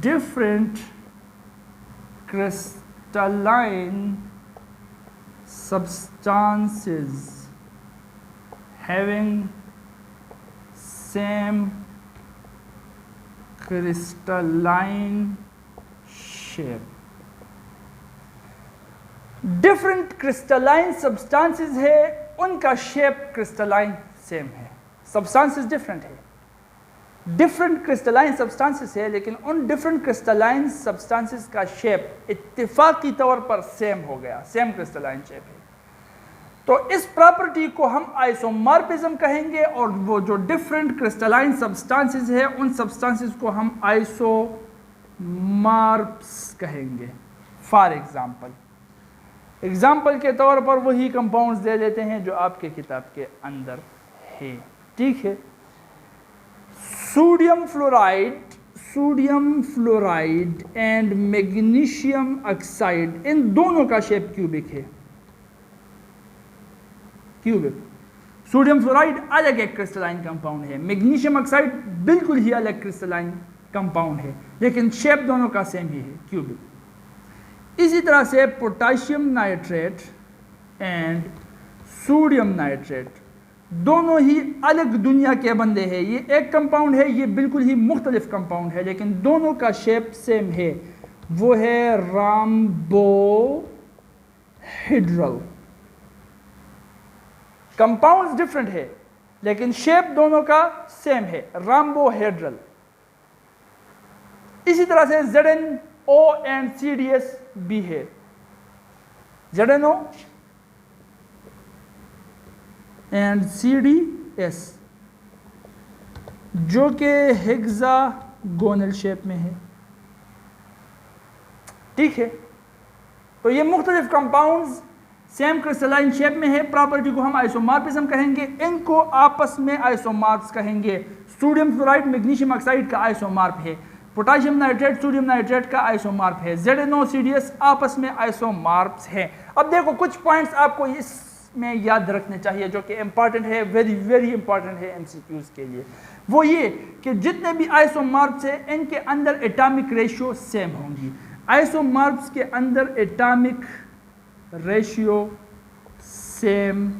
different crystalline substances having same crystalline shape. Different crystalline substances है, उनका shape crystalline same है. Substances different है, different crystalline substances है, लेकिन उन डिफरेंट क्रिस्टलाइन सब्सटेंसेस का शेप इत्तेफाकी तौर पर सेम हो गया, सेम क्रिस्टलाइन शेप है. तो इस प्रॉपर्टी को हम आइसोमॉर्फिज्म कहेंगे, और वो जो डिफरेंट क्रिस्टलाइन सब्सटेंसेस है उन सब्सटेंसेस को हम आइसोमॉर्फ्स कहेंगे. फॉर एग्जाम्पल के तौर पर वही कंपाउंड्स दे लेते हैं जो आपके किताब के अंदर है. ठीक है, sodium fluoride and magnesium oxide, इन दोनों का शेप क्यूबिक है. क्यूबिक. सोडियम फ्लोराइड अलग एक क्रिस्टलाइन कंपाउंड है, मैग्नीशियम ऑक्साइड बिल्कुल ही अलग क्रिस्टलाइन कंपाउंड है, लेकिन शेप दोनों का सेम ही है, क्यूबिक. इसी तरह से potassium nitrate and sodium nitrate दोनों ही अलग दुनिया के बंदे हैं. ये एक कंपाउंड है, ये बिल्कुल ही मुख्तलिफ कंपाउंड है, लेकिन दोनों का शेप सेम है, वो है राम्बोहेड्रल. कंपाउंड्स डिफरेंट है, लेकिन शेप दोनों का सेम है, राम्बोहेड्रल. इसी तरह से ZnO एंड CDS भी है. ZnO एंड CDS जो कि हेक्सागोनल शेप में है. ठीक है, तो ये मुख्तलिफ कंपाउंड्स सेम क्रिस्टलाइन शेप में है. प्रॉपर्टी को हम आइसोमॉर्फिज्म कहेंगे, इनको आपस में आइसोमॉर्फ्स कहेंगे. सोडियम फ्लोराइड मैग्नीशियम ऑक्साइड का आइसोमॉर्फ है, पोटाशियम नाइट्रेट सोडियम नाइट्रेट का आइसोमॉर्फ है, ZnO CDS आपस में आइसोमॉर्फ्स हैं. अब देखो कुछ पॉइंट्स आपको इसमें याद रखने चाहिए जो कि इंपॉर्टेंट है, वेरी वेरी इंपॉर्टेंट है MCQs के लिए. वो ये कि जितने भी आइसोमॉर्फ्स हैं इनके अंदर एटॉमिक रेशियो सेम होंगी. आइसोमॉर्फ्स के अंदर एटॉमिक रेशियो सेम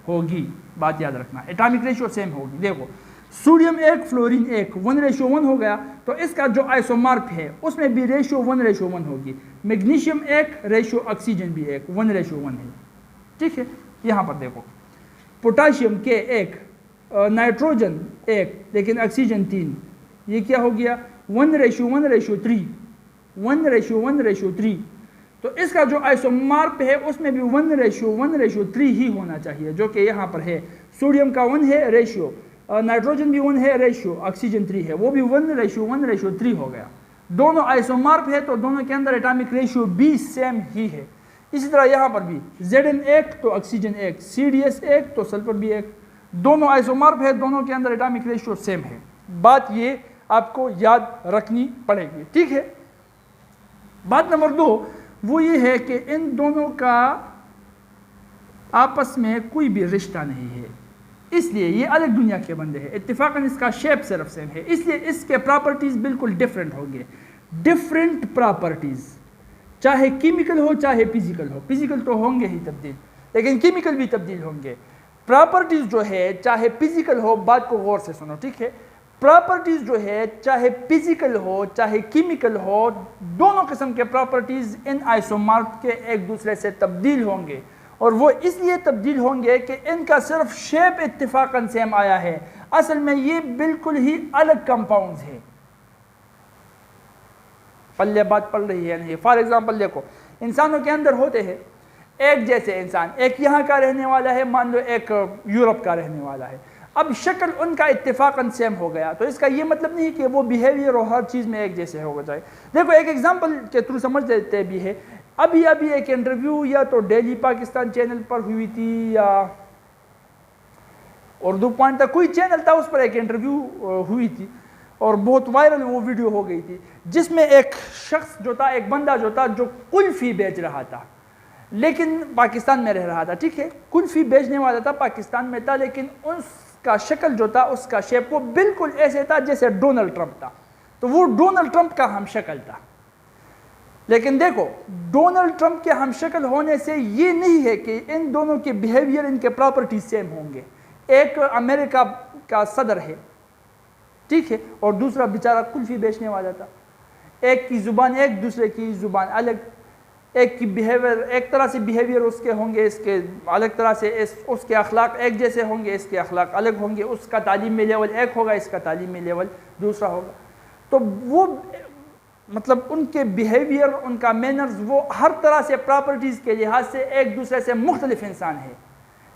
होगी, बात याद रखना, एटॉमिक रेशियो सेम होगी. देखो सोडियम 1 फ्लोरीन 1 1:1 हो गया, तो इसका जो आइसोमॉर्फ है उसमें भी रेशियो 1:1 होगी. मैग्नीशियम 1 रेशियो ऑक्सीजन भी 1 1:1 है. ठीक है, यहाँ पर देखो पोटाशियम के 1 नाइट्रोजन 1 लेकिन ऑक्सीजन 3, ये क्या हो गया 1:1:3 1:1:3. तो इसका जो आइसोमॉर्फ है उसमें भी 1:1:3 ही होना चाहिए, जो कि यहाँ पर है. सोडियम का 1 है रेशियो, नाइट्रोजन भी 1 है रेशियो, ऑक्सीजन 3 है, वो भी 1:1:3 हो गया. दोनों आइसोमॉर्फ है तो दोनों के अंदर एटॉमिक रेशियो भी सेम ही है. इसी तरह यहाँ पर भी Zn 1 तो ऑक्सीजन 1, CDS 1 तो सल्फर भी 1, दोनों आइसोमॉर्फ है, दोनों के अंदर एटॉमिक रेशियो सेम है. बात ये आपको याद रखनी पड़ेगी. ठीक है, बात नंबर 2 वो ये है कि इन दोनों का आपस में कोई भी रिश्ता नहीं है, इसलिए ये अलग दुनिया के बंदे हैं. इत्तेफाकन इसका शेप सिर्फ सेम है, इसलिए इसके प्रॉपर्टीज बिल्कुल डिफरेंट होंगे. डिफरेंट प्रॉपर्टीज, चाहे केमिकल हो चाहे फिजिकल हो. फिजिकल तो होंगे ही तब्दील, लेकिन केमिकल भी तब्दील होंगे. प्रॉपर्टीज जो है चाहे फिजिकल हो, बात को गौर से सुनो. ठीक है, प्रॉपर्टीज जो है चाहे फिजिकल हो चाहे केमिकल हो, दोनों किस्म के प्रॉपर्टीज इन आइसोमॉर्फ के एक दूसरे से तब्दील होंगे, और वो इसलिए तब्दील होंगे कि इनका सिर्फ शेप इत्तेफाकन सेम आया है, असल में ये बिल्कुल ही अलग कंपाउंड्स हैं. पल्ले बात पड़ रही है नहीं. फॉर एग्जांपल देखो, इंसानों के अंदर होते हैं एक जैसे इंसान, एक यहाँ का रहने वाला है, मान लो एक यूरोप का रहने वाला है. अब शक्ल उनका इत्तेफाकन सेम हो गया, तो इसका ये मतलब नहीं कि वो बिहेवियर और हर चीज़ में एक जैसे हो जाए. देखो एक एग्जांपल के थ्रू समझ लेते भी है. अभी एक इंटरव्यू या तो डेली पाकिस्तान चैनल पर हुई थी या उर्दू पॉइंट तक कोई चैनल था, उस पर एक इंटरव्यू हुई थी और बहुत वायरल वो वीडियो हो गई थी, जिसमें एक शख्स जो था, एक बंदा जो था, जो कुल्फ़ी बेच रहा था, लेकिन पाकिस्तान में रह रहा था. ठीक है, कुल्फ़ी बेचने वाला था, पाकिस्तान में था, लेकिन उसका शक्ल जो था, उसका शेप वो बिल्कुल ऐसे था जैसे डोनाल्ड ट्रंप था. तो वो डोनाल्ड ट्रंप का हमशक्ल था। लेकिन देखो, डोनाल्ड ट्रंप के हमशक्ल होने से ये नहीं है कि इन दोनों के बिहेवियर, इनके प्रॉपर्टीज सेम होंगे। एक अमेरिका का सदर है, ठीक है, और दूसरा बेचारा कुल्फी बेचने वाला था। एक की ज़ुबान एक, दूसरे की ज़ुबान अलग। एक की बिहेवियर एक तरह से बिहेवियर उसके होंगे, इसके अलग तरह से, उसके अखलाक एक जैसे होंगे, इसके अखलाक अलग होंगे। उसका तालीमी लेवल एक होगा, इसका तालीमी लेवल दूसरा होगा। तो वो मतलब उनके बिहेवियर, उनका मैनर्स, वो हर तरह से प्रॉपर्टीज़ के लिहाज से एक दूसरे से मुख्तलिफ इंसान है,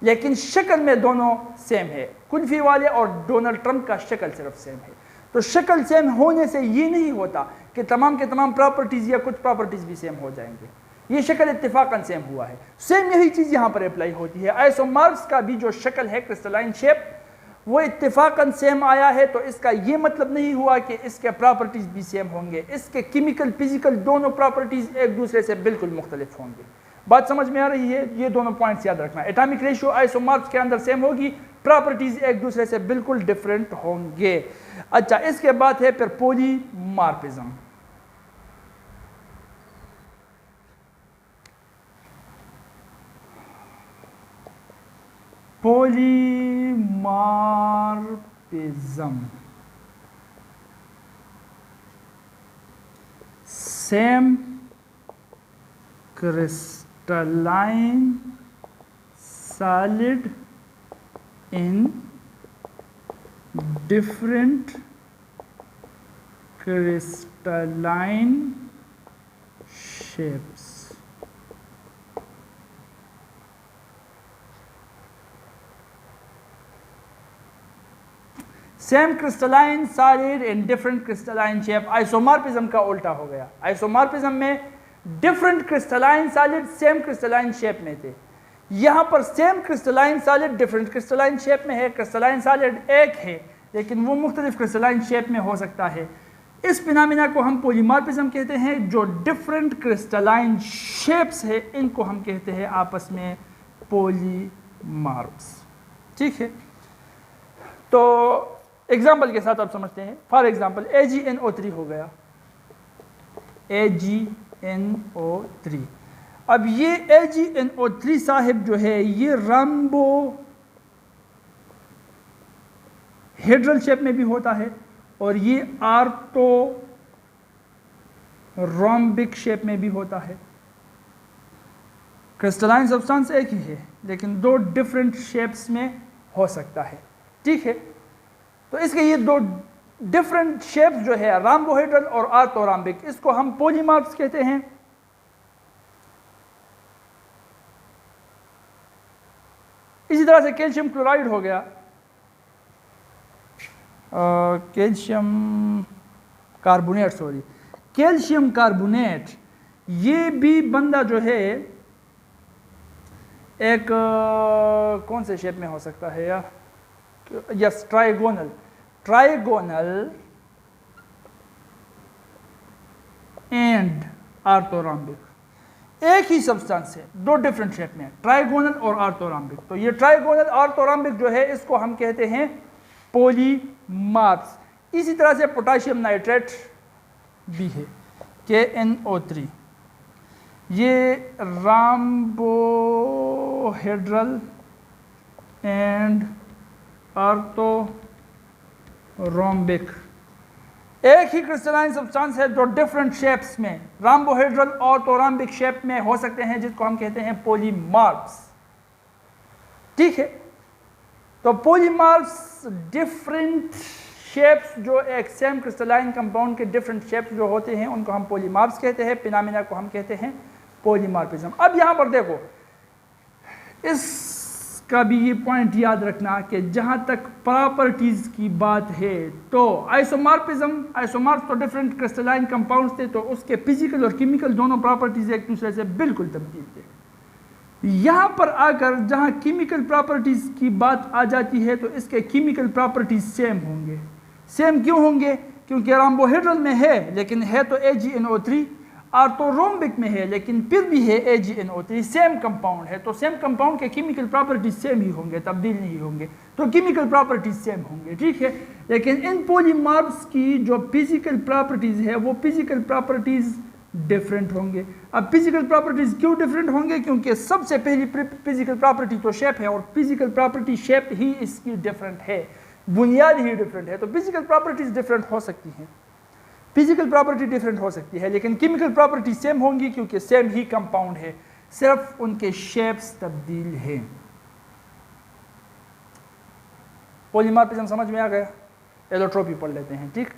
लेकिन शक्ल में दोनों सेम है। कुल्फी वाले और डोनाल्ड ट्रंप का शक्ल सिर्फ सेम है। तो शक्ल सेम होने से ये नहीं होता कि तमाम के तमाम प्रॉपर्टीज़ या कुछ प्रॉपर्टीज़ भी सेम हो जाएंगे। ये शक्ल इत्तेफाकन सेम हुआ है। सेम यही चीज़ यहाँ पर अप्लाई होती है। आइसोमॉर्फ्स का भी जो शक्ल है, क्रिस्टलाइन शेप, वो इत्तेफाकन सेम आया है, तो इसका ये मतलब नहीं हुआ कि इसके प्रॉपर्टीज़ भी सेम होंगे। इसके केमिकल, फिजिकल दोनों प्रॉपर्टीज़ एक दूसरे से बिल्कुल मुख्तलिफ होंगे। बात समझ में आ रही है? ये दोनों पॉइंट्स याद रखना। एटॉमिक रेशियो आइसोमॉर्फ्स के अंदर सेम होगी, प्रॉपर्टीज़ एक दूसरे से बिल्कुल डिफरेंट होंगे। अच्छा, इसके बाद है फिर polymorphism. Polymorphism same crystalline solid in different crystalline shapes. Same crystalline solid in different crystalline shape. Isomorphism का उल्टा हो गया। आइसोमॉर्फिज्म में different crystalline solid same crystalline shape में थे। यहाँ पर same crystalline solid different crystalline shape में है। क्रिस्टलाइन सॉलिड एक है, लेकिन वो मुख्तलिफ क्रिस्टलाइन शेप में हो सकता है। इस फिनोमेना को हम पॉलीमॉर्फिज्म कहते हैं। जो डिफरेंट क्रिस्टलाइन शेप्स है, इनको हम कहते हैं आपस में पॉलीमॉर्फ्स। ठीक है, तो एग्जाम्पल के साथ आप समझते हैं। फॉर एग्जाम्पल AgNO3 हो गया, AgNO3। अब ये AgNO3 साहिब जो है, ये राम्बोहेड्रल शेप में भी होता है और ये आर्थोरोम्बिक शेप में भी होता है। क्रिस्टलाइन सब्सटेंस एक ही है, लेकिन दो डिफरेंट शेप्स में हो सकता है। ठीक है, तो इसके ये दो डिफरेंट शेप्स जो है, राम्बोहेड्रल और आर्थोरोम्बिक, इसको हम पॉलीमॉर्फ्स कहते हैं। इसी तरह से कैल्शियम क्लोराइड हो गया, calcium carbonate, sorry calcium carbonate, ये भी बंदा जो है एक कौन से शेप में हो सकता है यार? Yes, trigonal and orthorhombic. एक ही सब्सटेंस है, दो डिफरेंट शेप में, ट्राइगोनल और आर्थोरोम्बिक। तो ये ट्राइगोनल आर्थोरोम्बिक जो है, इसको हम कहते हैं पॉलीमॉर्फ्स। इसी तरह से पोटेशियम नाइट्रेट भी है, KNO3। ये राम्बोहेड्रल एंड आर्थोरोम्बिक, एक ही क्रिस्टलाइन सब्सटेंस है, जो डिफरेंट शेप्स में, राम्बोहेड्रल और आर्थोरोम्बिक शेप में हो सकते हैं, जिसको हम कहते हैं पॉलीमॉर्फ्स। ठीक है, तो पॉलीमॉर्फ्स डिफरेंट शेप्स, जो एक सेम क्रिस्टलाइन कंपाउंड के डिफरेंट शेप्स जो होते हैं, उनको हम पॉलीमॉर्फ्स कहते हैं। फिनोमेना को हम कहते हैं पॉलीमॉर्फिज्म। अब यहाँ पर देखो, इसका भी ये पॉइंट याद रखना कि जहाँ तक प्रॉपर्टीज़ की बात है, तो आइसोमॉर्फ्स तो डिफरेंट क्रिस्टलाइन कंपाउंड्स थे, तो उसके फिजिकल और केमिकल दोनों प्रॉपर्टीज़ एक दूसरे से बिल्कुल तब्दील थे। यहाँ पर आकर जहाँ केमिकल प्रॉपर्टीज़ की बात आ जाती है, तो इसके केमिकल प्रॉपर्टीज़ सेम होंगे। सेम क्यों होंगे? क्योंकि राम्बोहेड्रल में है, लेकिन है तो AgNO3, ऑर्थोरोम्बिक में है लेकिन फिर भी है AgNO, तो ये सेम कंपाउंड है, तो सेम कंपाउंड के केमिकल प्रॉपर्टीज सेम ही होंगे, तब्दील नहीं होंगे, तो केमिकल प्रॉपर्टीज सेम होंगे, ठीक है। लेकिन इन पॉलीमर्स की जो फिजिकल प्रॉपर्टीज है वो फिजिकल प्रॉपर्टीज डिफरेंट होंगे। अब फिजिकल प्रॉपर्टीज क्यों डिफरेंट होंगे? क्योंकि सबसे पहली फिजिकल प्रॉपर्टी तो शेप है, और फिजिकल प्रॉपर्टी शेप ही इसकी डिफरेंट है, बुनियाद ही डिफरेंट है, तो फिजिकल प्रॉपर्टीज डिफरेंट हो सकती हैं, फिजिकल प्रॉपर्टी डिफरेंट हो सकती है, लेकिन केमिकल प्रॉपर्टी सेम होंगी क्योंकि सेम ही कंपाउंड है, सिर्फ उनके शेप्स तब्दील है। पॉलीमॉर्फिज्म समझ में आ गया? एलोट्रोपी पढ़ लेते हैं, ठीक।